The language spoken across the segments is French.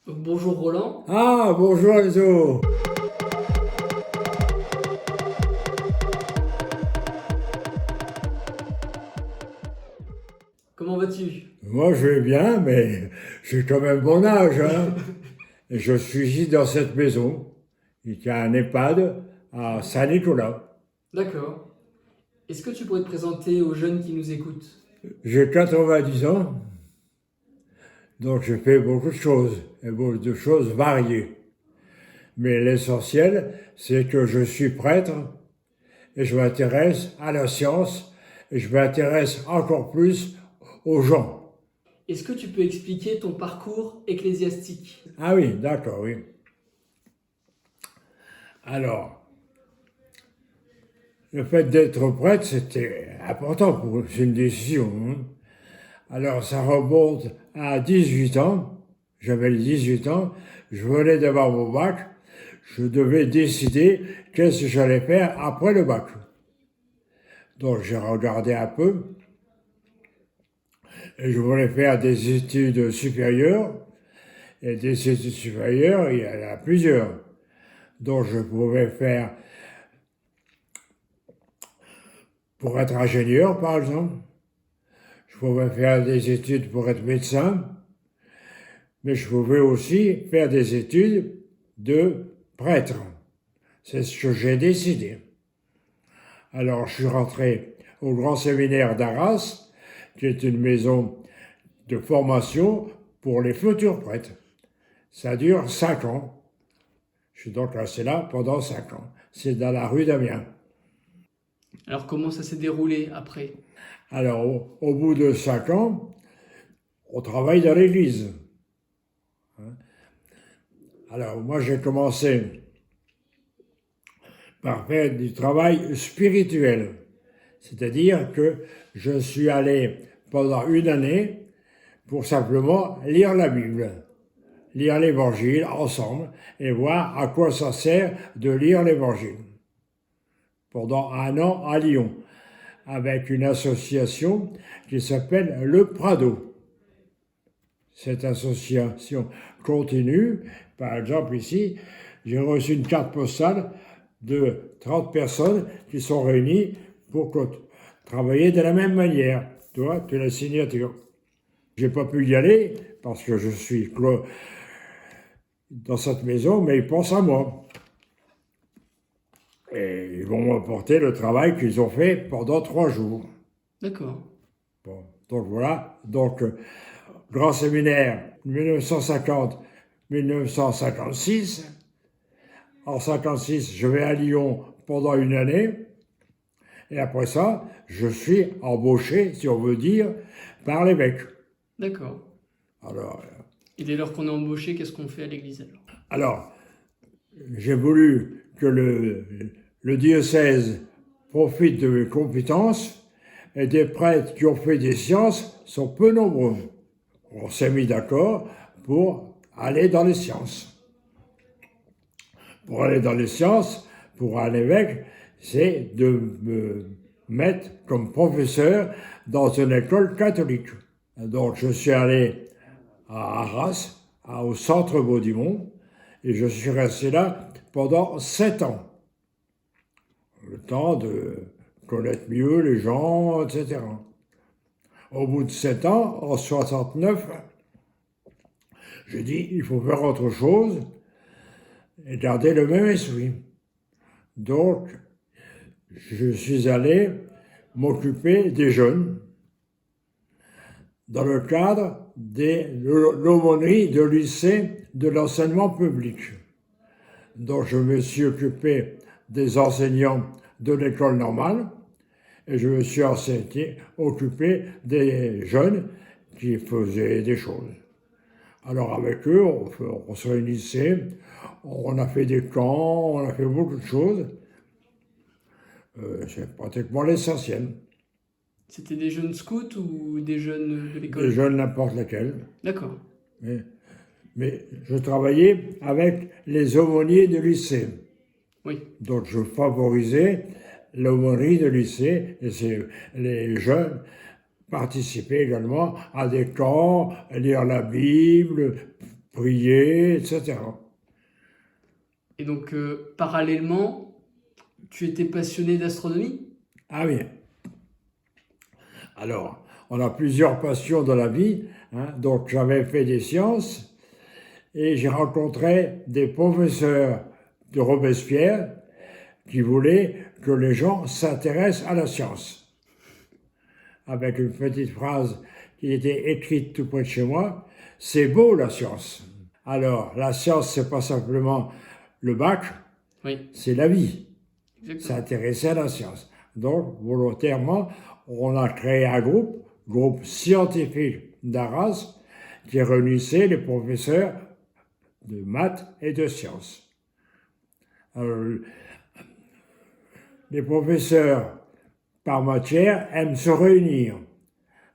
Bonjour Roland, Ah, bonjour Enzo. comment vas-tu? Moi, je vais bien, mais j'ai quand même mon âge, hein. Et je suis ici dans cette maison, qui a un EHPAD à Saint-Nicolas. D'accord. Est-ce que tu pourrais te présenter aux jeunes qui nous écoutent? J'ai 90 ans, donc je fais beaucoup de choses, et beaucoup de choses variées. Mais l'essentiel, c'est que je suis prêtre, et je m'intéresse à la science, et je m'intéresse encore plus aux gens. Est-ce que tu peux expliquer ton parcours ecclésiastique? Ah oui, d'accord, oui. Alors, le fait d'être prêtre, c'était important pour c'est une décision, hein. Alors, ça remonte à 18 ans. J'avais 18 ans. Je venais d'avoir mon bac. Je devais décider qu'est-ce que j'allais faire après le bac. Donc, j'ai regardé un peu et je voulais faire des études supérieures. Et des études supérieures, il y en a plusieurs. Donc, je pouvais faire pour être ingénieur, par exemple. Je pouvais faire des études pour être médecin. Mais je pouvais aussi faire des études de prêtre. C'est ce que j'ai décidé. Alors je suis rentré au grand séminaire d'Arras, qui est une maison de formation pour les futurs prêtres. Ça dure 5 ans. Je suis donc resté là pendant 5 ans. C'est dans la rue d'Amiens. Alors comment ça s'est déroulé après? Alors au bout de 5 ans, on travaille dans l'église. Alors moi j'ai commencé par faire du travail spirituel. C'est-à-dire que je suis allé pendant une année pour simplement lire la Bible, lire l'Évangile ensemble et voir à quoi ça sert de lire l'Évangile. Pendant un an à Lyon, avec une association qui s'appelle le Prado. Cette association continue. Par exemple, ici, j'ai reçu une carte postale de 30 personnes qui sont réunies pour travailler de la même manière. Tu vois, tu as la signature. J'ai pas pu y aller parce que je suis dans cette maison, mais ils pensent à moi. Et ils vont m'apporter le travail qu'ils ont fait pendant 3 jours. D'accord. Bon, donc voilà. Donc, grand séminaire 1950-1956. En 56, je vais à Lyon pendant une année. Et après ça, je suis embauché, si on veut dire, par l'évêque. D'accord. Alors, Et dès lors qu'on est embauché, qu'est-ce qu'on fait à l'église alors? alors j'ai voulu que le diocèse profite de mes compétences et des prêtres qui ont fait des sciences sont peu nombreux. On s'est mis d'accord pour aller dans les sciences. Pour aller dans les sciences, pour un évêque, c'est de me mettre comme professeur dans une école catholique. Donc je suis allé à Arras, au centre Baudimont, et je suis resté là pendant 7 ans. Le temps de connaître mieux les gens, etc. Au bout de 7 ans, en 69, j'ai dit il faut faire autre chose et garder le même esprit. Donc, je suis allé m'occuper des jeunes dans le cadre de l'aumônerie de lycée de l'enseignement public. Donc, je me suis occupé des enseignants de l'école normale et je me suis occupé des jeunes qui faisaient des choses. Alors avec eux, on se réunissait, on a fait des camps, on a fait beaucoup de choses. C'est pratiquement l'essentiel. C'était des jeunes scouts ou des jeunes de Des l'école? jeunes n'importe lesquels. D'accord. Mais, mais je travaillais avec les aumôniers de lycée. Oui. Donc je favorisais l'aumônerie de lycée et les jeunes participaient également à des camps, lire la Bible, prier, etc. Et donc, parallèlement, tu étais passionné d'astronomie? Ah oui. Alors, on a plusieurs passions dans la vie, hein. Donc j'avais fait des sciences et j'ai rencontré des professeurs de Robespierre qui voulaient que les gens s'intéressent à la science. Avec une petite phrase qui était écrite tout près de chez moi, c'est beau la science. Alors, la science, c'est pas simplement le bac, Oui, c'est la vie. exactement. S'intéresser à la science. Donc, volontairement, on a créé un groupe scientifique d'Arras, qui réunissait les professeurs de maths et de sciences. Alors, les professeurs par matière aiment se réunir.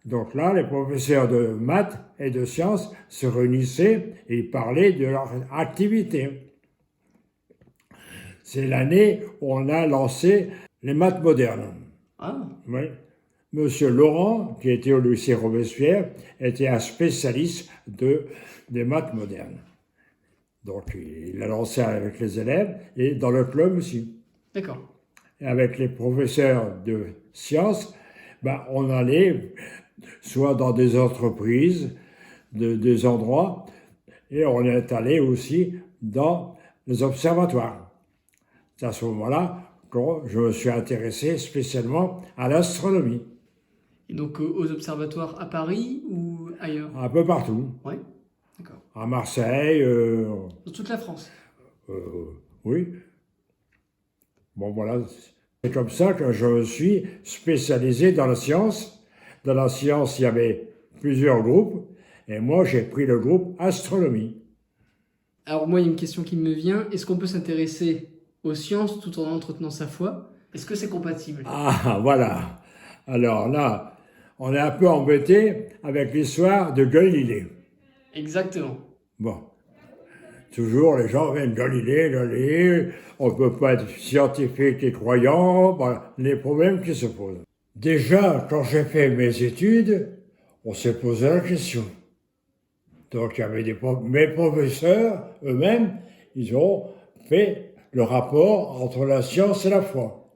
Donc là, les professeurs de maths et de sciences se réunissaient et parlaient de leur activité. C'est l'année où on a lancé les maths modernes. Ah, Oui. Monsieur Laurent, qui était au lycée Robespierre, était un spécialiste des maths modernes. Donc il l'a lancé avec les élèves et dans le club aussi. d'accord. Et avec les professeurs de sciences, ben, on allait soit dans des entreprises, des endroits, et on est allé aussi dans les observatoires. C'est à ce moment-là que je me suis intéressé spécialement à l'astronomie. Et donc, aux observatoires à Paris ou ailleurs? Un peu partout. Ouais, d'accord. À Marseille, Dans toute la France? oui. Bon, voilà. C'est comme ça que je me suis spécialisé dans la science. Dans la science, il y avait plusieurs groupes, et moi, j'ai pris le groupe astronomie. Alors moi, il y a une question qui me vient. Est-ce qu'on peut s'intéresser aux sciences tout en entretenant sa foi? Est-ce que c'est compatible? Ah, voilà. Alors là, on est un peu embêté avec l'histoire de Galilée. Exactement. Bon, toujours les gens viennent Galilée, on ne peut pas être scientifique et croyant, voilà, les problèmes qui se posent. Déjà, quand j'ai fait mes études, on s'est posé la question. Donc il y avait mes professeurs eux-mêmes, ils ont fait le rapport entre la science et la foi.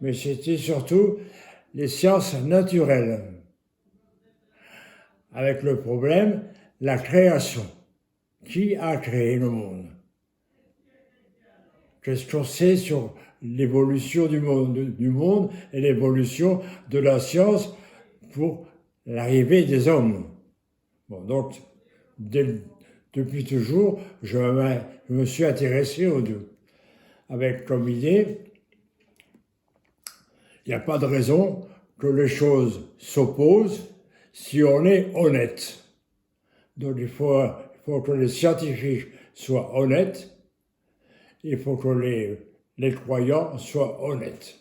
Mais c'était surtout les sciences naturelles. Avec le problème, la création. Qui a créé le monde? Qu'est-ce qu'on sait sur l'évolution du monde et l'évolution de la science pour l'arrivée des hommes? Bon, donc, depuis toujours, je me suis intéressé aux deux. Avec comme idée, il n'y a pas de raison que les choses s'opposent si on est honnête. Donc il faut que les scientifiques soient honnêtes, il faut que les croyants soient honnêtes.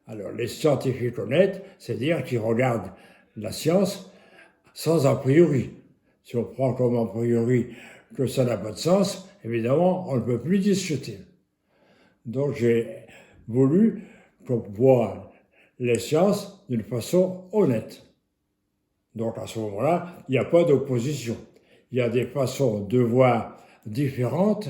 Alors les scientifiques honnêtes, c'est-à-dire qu'ils regardent la science sans a priori. Si on prend comme a priori que ça n'a pas de sens, évidemment, on ne peut plus discuter. Donc j'ai voulu qu'on voit les sciences d'une façon honnête. Donc à ce moment-là, il n'y a pas d'opposition. Il y a des façons de voir différentes,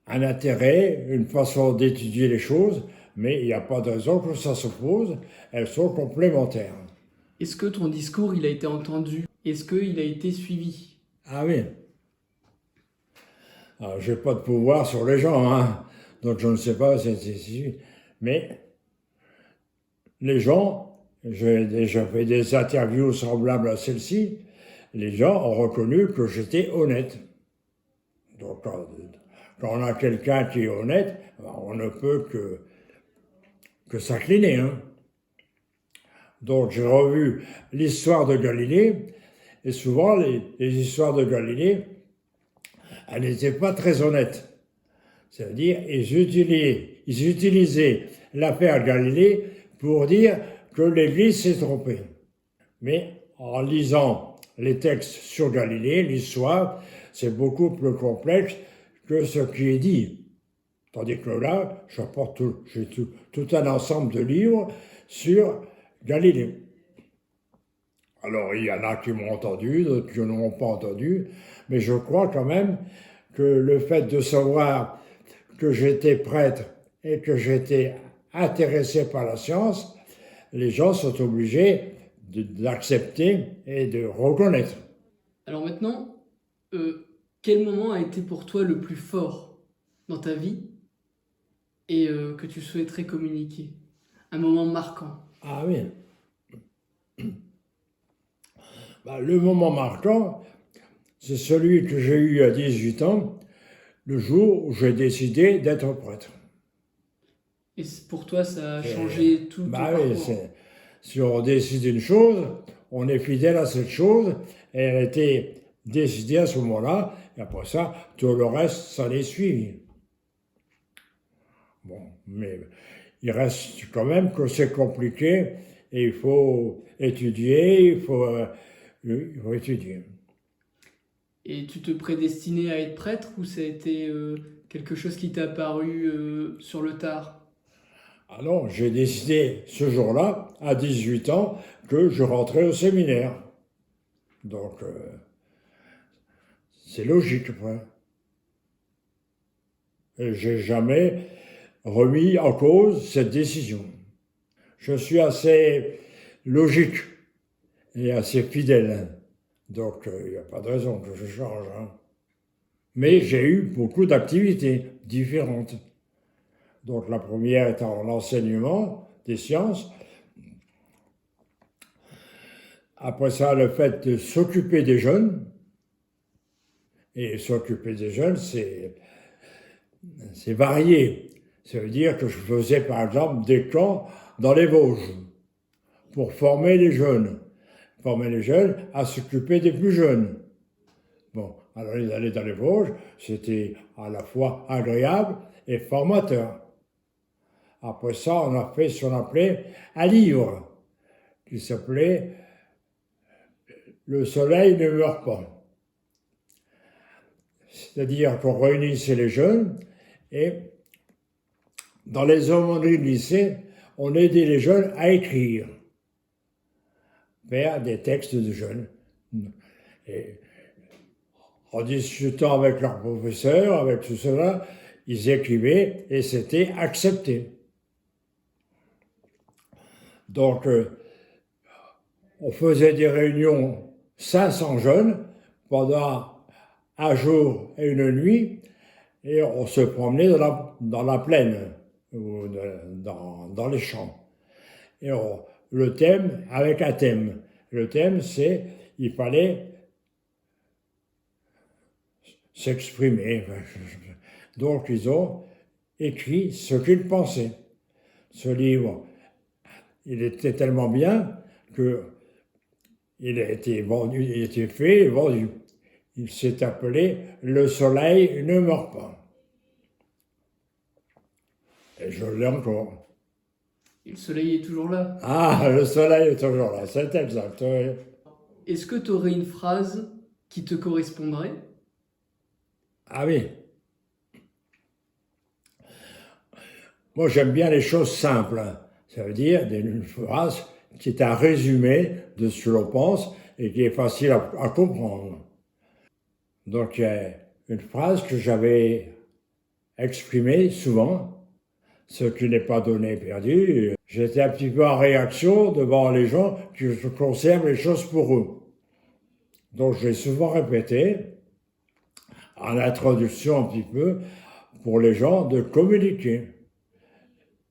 un intérêt, une façon d'étudier les choses, mais il n'y a pas de raison que ça s'oppose, elles sont complémentaires. Est-ce que ton discours, il a été entendu? Est-ce qu'il a été suivi? Ah oui. Alors, je n'ai pas de pouvoir sur les gens, hein, donc je ne sais pas si c'est suivi. Mais les gens, j'ai déjà fait des interviews semblables à celle-ci, les gens ont reconnu que j'étais honnête. Donc quand on a quelqu'un qui est honnête, on ne peut que s'incliner. Hein. Donc j'ai revu l'histoire de Galilée, et souvent les histoires de Galilée, elles n'étaient pas très honnêtes. C'est-à-dire, ils utilisaient l'affaire Galilée pour dire que l'Église s'est trompée. Mais en lisant les textes sur Galilée, l'histoire, c'est beaucoup plus complexe que ce qui est dit. Tandis que là, j'ai tout un ensemble de livres sur Galilée. Alors, il y en a qui m'ont entendu, d'autres qui ne m'ont pas entendu, mais je crois quand même que le fait de savoir que j'étais prêtre et que j'étais intéressé par la science, les gens sont obligés d'accepter et de reconnaître. Alors maintenant, quel moment a été pour toi le plus fort dans ta vie et que tu souhaiterais communiquer? Un moment marquant. Ah oui. Bah, le moment marquant, c'est celui que j'ai eu à 18 ans, le jour où j'ai décidé d'être prêtre. Et pour toi, ça a Et- changé tout ton Bah oui, parcours. si on décide une chose, on est fidèle à cette chose, et elle a été décidée à ce moment-là, et après ça, tout le reste, ça les suivi. Bon, mais il reste quand même que c'est compliqué, et il faut étudier, il faut étudier. Et tu te prédestinais à être prêtre ou ça a été quelque chose qui t'a apparu sur le tard? Alors, j'ai décidé ce jour-là, à 18 ans, que je rentrais au séminaire. Donc, c'est logique, quoi. Et j'ai jamais remis en cause cette décision. Je suis assez logique et assez fidèle. Donc, il n'y a pas de raison que je change, hein. Mais j'ai eu beaucoup d'activités différentes. Donc, la première étant l'enseignement des sciences. Après ça, le fait de s'occuper des jeunes. Et s'occuper des jeunes, c'est varié. Ça veut dire que je faisais par exemple des camps dans les Vosges pour former les jeunes à s'occuper des plus jeunes. Bon, alors aller dans les Vosges, c'était à la fois agréable et formateur. Après ça, on a fait ce qu'on appelait un livre qui s'appelait Le soleil ne meurt pas. C'est-à-dire qu'on réunissait les jeunes et dans les aumôneries de lycée, on aidait les jeunes à écrire, faire des textes de jeunes. Et en discutant avec leurs professeurs, avec tout cela, ils écrivaient et c'était accepté. Donc, on faisait des réunions 500 jeunes pendant un jour et une nuit et on se promenait dans la plaine ou dans les champs. Et le thème, avec un thème. Le thème, c'est il fallait s'exprimer. Donc, ils ont écrit ce qu'ils pensaient. Ce livre, il était tellement bien que il a été vendu, il a été fait et vendu. Il s'est appelé Le soleil ne meurt pas. Et je l'ai encore. Et le soleil est toujours là. Ah, le soleil est toujours là, c'est exact. Oui. Est-ce que tu aurais une phrase qui te correspondrait? Ah oui. Moi, j'aime bien les choses simples. Ça veut dire une phrase qui est un résumé de ce que l'on pense et qui est facile à comprendre. Donc, il y a une phrase que j'avais exprimée souvent, ce qui n'est pas donné est perdu. J'étais un petit peu en réaction devant les gens qui conservent les choses pour eux. Donc, je l'ai souvent répété, en introduction un petit peu, pour les gens de communiquer.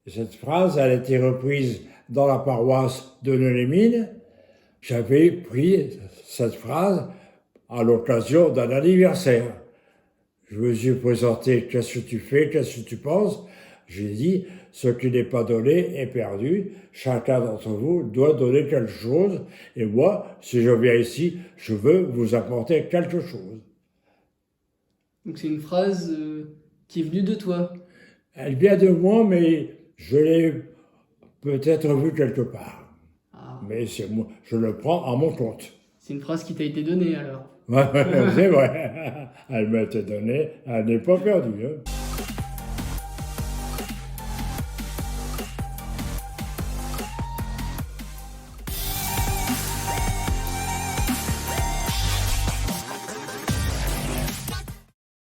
Cette phrase, elle a été reprise dans la paroisse de Neulémine. J'avais pris cette phrase à l'occasion d'un anniversaire. Je me suis présenté, qu'est-ce que tu fais, qu'est-ce que tu penses? J'ai dit, ce qui n'est pas donné est perdu. Chacun d'entre vous doit donner quelque chose. Et moi, si je viens ici, je veux vous apporter quelque chose. Donc c'est une phrase qui est venue de toi. Elle vient de moi, mais je l'ai peut-être vue quelque part. Ah, Mais c'est moi, je le prends à mon compte. c'est une phrase qui t'a été donnée alors. C'est vrai. Elle m'a été donnée, elle n'est pas perdue, hein.